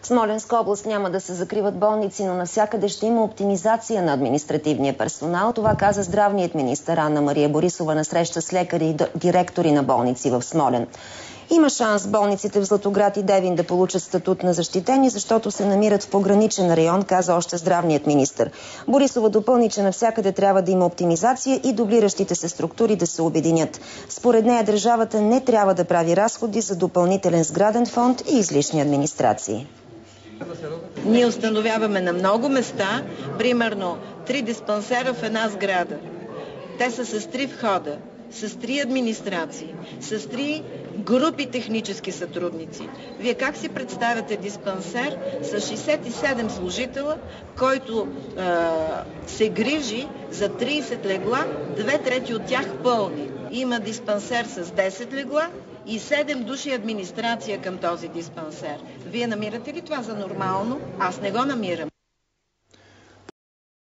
В Смолянска област няма да се закриват болници, но навсякъде ще има оптимизация на административния персонал. Това каза здравният министър Анна-Мария Борисова на среща с лекари и директори на болници в Смолян. Има шанс болниците в Златоград и Девин да получат статут на защитени, защото се намират в пограничен район, каза още здравният министър. Борисова допълни, че навсякъде трябва да има оптимизация и дублиращите се структури да се обединят. Според нея държавата не трябва да прави разходи за допълнителен сграден фонд и излишни администрации. Ние установяваме на много места, примерно 3 диспансера в една сграда. Те са с 3 входа, с 3 администрации, с 3 групи технически сътрудници. Вие как си представяте диспансер с 67 служителя, който се грижи за 30 легла, 2/3 от тях пълни? Има диспансер с 10 легла и 7 души администрация към този диспансер. Вие намирате ли това за нормално? Аз не го намирам.